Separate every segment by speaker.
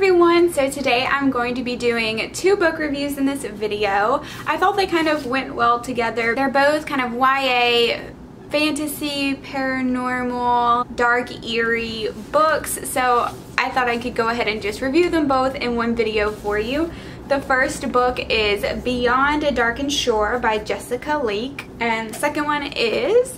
Speaker 1: everyone, so today I'm going to be doing two book reviews in this video. I thought they kind of went well together. They're both kind of YA, fantasy, paranormal, dark, eerie books, so I thought I could go ahead and just review them both in one video for you. The first book is Beyond a Darkened Shore by Jessica Leake, and the second one is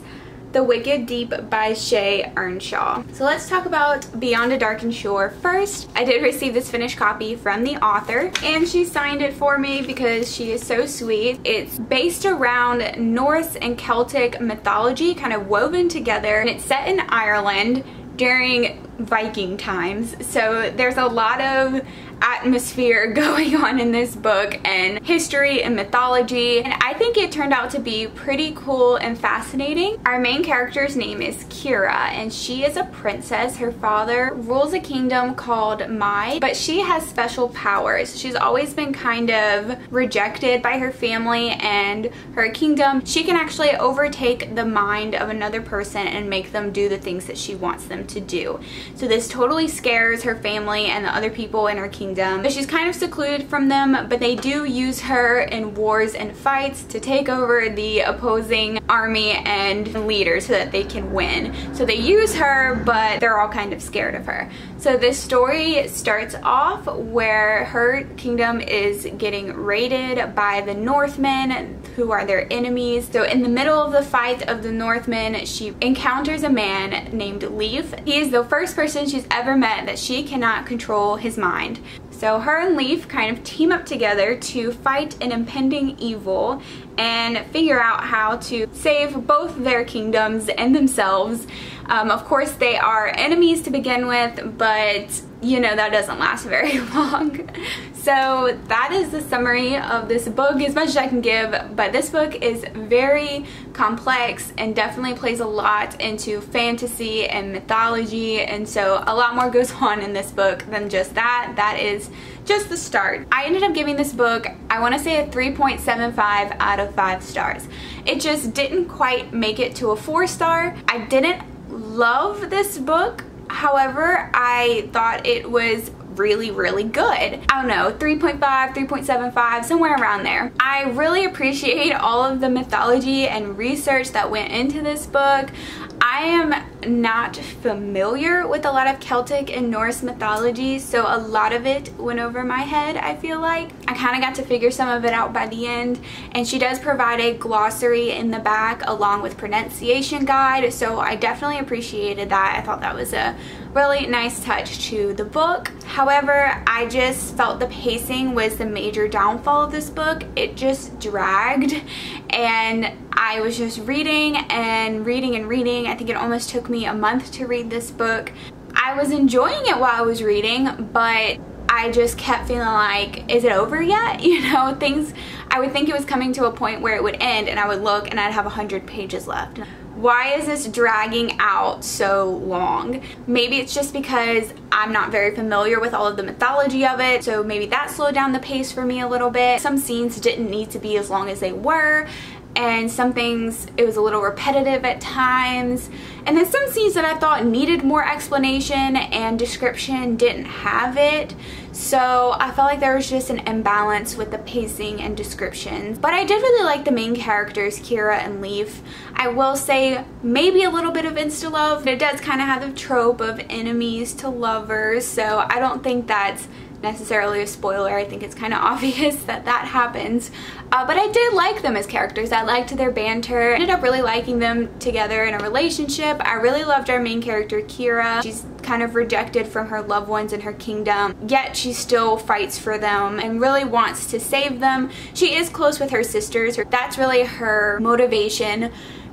Speaker 1: The Wicked Deep by Shay Earnshaw. So let's talk about Beyond a Darkened Shore first. I did receive this finished copy from the author, and she signed it for me because she is so sweet. It's based around Norse and Celtic mythology, kind of woven together, and it's set in Ireland during Viking times. So there's a lot of atmosphere going on in this book, and history and mythology, and I think it turned out to be pretty cool and fascinating. Our main character's name is Kira, and she is a princess. Her father rules a kingdom called Mai, but she has special powers. She's always been kind of rejected by her family and her kingdom. She can actually overtake the mind of another person and make them do the things that she wants them to do. So this totally scares her family and the other people in her kingdom. But she's kind of secluded from them, but they do use her in wars and fights to take over the opposing army and leaders so that they can win. So they use her, but they're all kind of scared of her. So this story starts off where her kingdom is getting raided by the Northmen, who are their enemies. So in the middle of the fight of the Northmen, she encounters a man named Leif. He is the first person she's ever met that she cannot control his mind. So her and Leif kind of team up together to fight an impending evil and figure out how to save both their kingdoms and themselves. Of course, they are enemies to begin with, but you know, that doesn't last very long. So that is the summary of this book, as much as I can give, but this book is very complex and definitely plays a lot into fantasy and mythology, and so a lot more goes on in this book than just that. That is just the start. I ended up giving this book, I want to say, a 3.75 out of 5 stars. It just didn't quite make it to a 4-star. I didn't love this book. However, I thought it was really good. I don't know, 3.5, 3.75, somewhere around there. I really appreciate all of the mythology and research that went into this book. I am not familiar with a lot of Celtic and Norse mythology, so a lot of it went over my head, I feel like. I kind of got to figure some of it out by the end, and she does provide a glossary in the back along with pronunciation guide, so I definitely appreciated that. I thought that was a really nice touch to the book. However, I just felt the pacing was the major downfall of this book. It just dragged, and I was just reading and reading and reading. I think it almost took me a month to read this book. I was enjoying it while I was reading, but I just kept feeling like, is it over yet? You know, things, I would think it was coming to a point where it would end, and I would look and I'd have 100 pages left. Why is this dragging out so long? Maybe it's just because I'm not very familiar with all of the mythology of it, so maybe that slowed down the pace for me a little bit. Some scenes didn't need to be as long as they were, and some things, it was a little repetitive at times. And then some scenes that I thought needed more explanation and description didn't have it. So I felt like there was just an imbalance with the pacing and descriptions. But I did really like the main characters, Kira and Leif. I will say maybe a little bit of insta-love. It does kind of have the trope of enemies to lovers, so I don't think that's necessarily a spoiler. I think it's kind of obvious that that happens. But I did like them as characters. I liked their banter. I ended up really liking them together in a relationship. I really loved our main character, Kira. She's kind of rejected from her loved ones in her kingdom, yet she still fights for them and really wants to save them. She is close with her sisters. That's really her motivation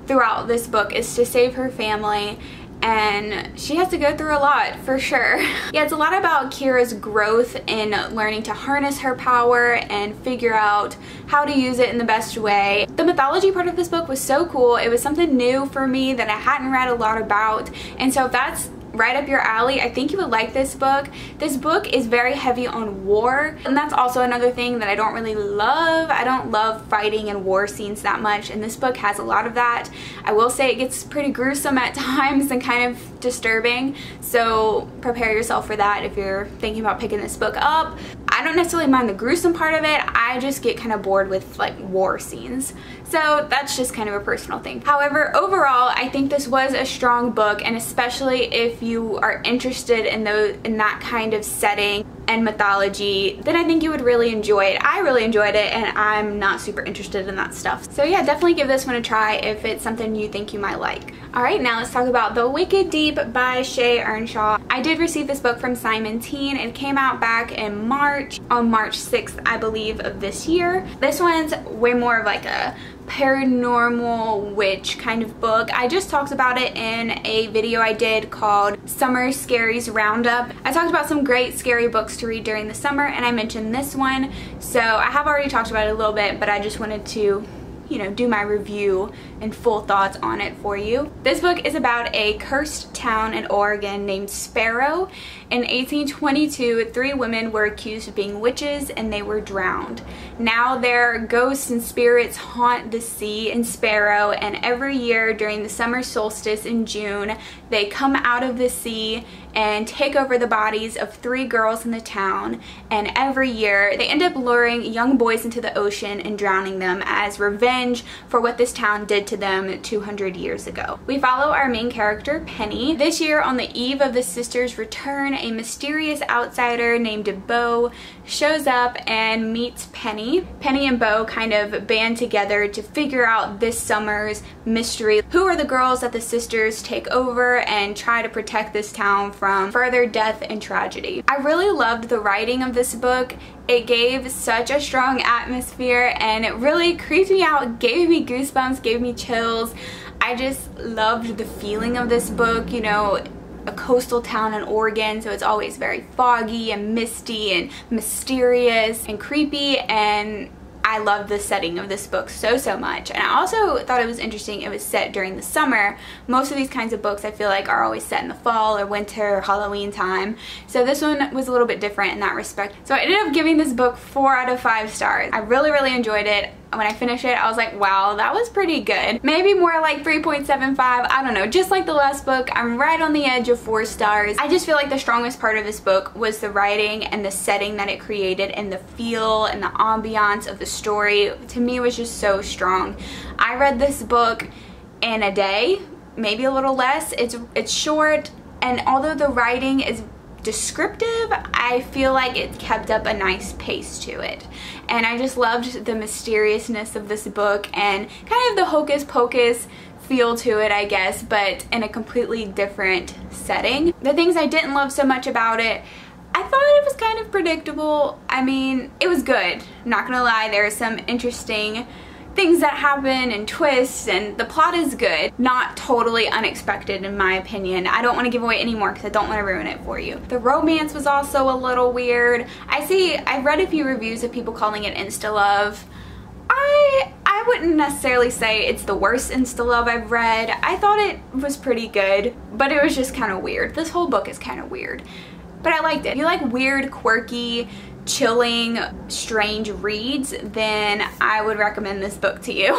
Speaker 1: throughout this book, is to save her family. And she has to go through a lot, for sure. Yeah, it's a lot about Kira's growth in learning to harness her power and figure out how to use it in the best way. The mythology part of this book was so cool. It was something new for me that I hadn't read a lot about, and so if that's right up your alley, I think you would like this book. This book is very heavy on war, and that's also another thing that I don't really love. I don't love fighting and war scenes that much, and this book has a lot of that. I will say it gets pretty gruesome at times and kind of disturbing, so prepare yourself for that if you're thinking about picking this book up. I don't necessarily mind the gruesome part of it, I just get kind of bored with like war scenes. So that's just kind of a personal thing. However, overall, I think this was a strong book, and especially if you are interested in that kind of setting and mythology, then I think you would really enjoy it. I really enjoyed it, and I'm not super interested in that stuff. So yeah, definitely give this one a try if it's something you think you might like. Alright, now let's talk about The Wicked Deep by Shay Earnshaw. I did receive this book from Simon Teen. It came out back in March, on March 6th, I believe, of this year. This one's way more of like a paranormal witch kind of book. I just talked about it in a video I did called Summer Scaries Roundup. I talked about some great scary books to read during the summer, and I mentioned this one. So I have already talked about it a little bit, but I just wanted to, you know, do my review and full thoughts on it for you. This book is about a cursed town in Oregon named Sparrow. In 1822, 3 women were accused of being witches and they were drowned. Now their ghosts and spirits haunt the sea in Sparrow, and every year during the summer solstice in June, they come out of the sea and take over the bodies of 3 girls in the town, and every year they end up luring young boys into the ocean and drowning them as revenge for what this town did to them 200 years ago. We follow our main character, Penny. This year, on the eve of the sisters' return, a mysterious outsider named Bo shows up and meets Penny. Penny and Bo kind of band together to figure out this summer's mystery. Who are the girls that the sisters take over and try to protect this town from further death and tragedy. I really loved the writing of this book. It gave such a strong atmosphere, and it really creeped me out, gave me goosebumps, gave me chills. I just loved the feeling of this book, you know, a coastal town in Oregon, so it's always very foggy and misty and mysterious and creepy, and I loved the setting of this book so much. And I also thought it was interesting it was set during the summer. Most of these kinds of books I feel like are always set in the fall or winter or Halloween time, so this one was a little bit different in that respect. So I ended up giving this book 4 out of 5 stars. I really enjoyed it. When I finished it, I was like, wow, that was pretty good. Maybe more like 3.75, I don't know. Just like the last book, I'm right on the edge of 4 stars. I just feel like the strongest part of this book was the writing and the setting that it created, and the feel and the ambiance of the story. To me, it was just so strong. I read this book in a day, maybe a little less. It's short, and although the writing is descriptive, I feel like it kept up a nice pace to it. And I just loved the mysteriousness of this book and kind of the hocus pocus feel to it, I guess, but in a completely different setting. The things I didn't love so much about it, I thought it was kind of predictable. I mean, it was good, not gonna lie. There are some interesting things that happen and twists, and the plot is good. Not totally unexpected in my opinion. I don't want to give away any more because I don't want to ruin it for you. The romance was also a little weird. I've read a few reviews of people calling it insta-love. I wouldn't necessarily say it's the worst insta-love I've read. I thought it was pretty good, but it was just kind of weird. This whole book is kind of weird, but I liked it. If you like weird, quirky, chilling, strange reads, then I would recommend this book to you.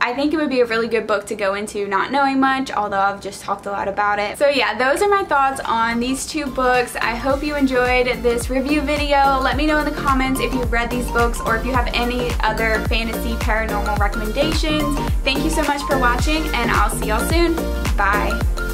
Speaker 1: I think it would be a really good book to go into not knowing much, although I've just talked a lot about it. So yeah, those are my thoughts on these 2 books. I hope you enjoyed this review video. Let me know in the comments if you've read these books or if you have any other fantasy paranormal recommendations. Thank you so much for watching, and I'll see y'all soon. Bye.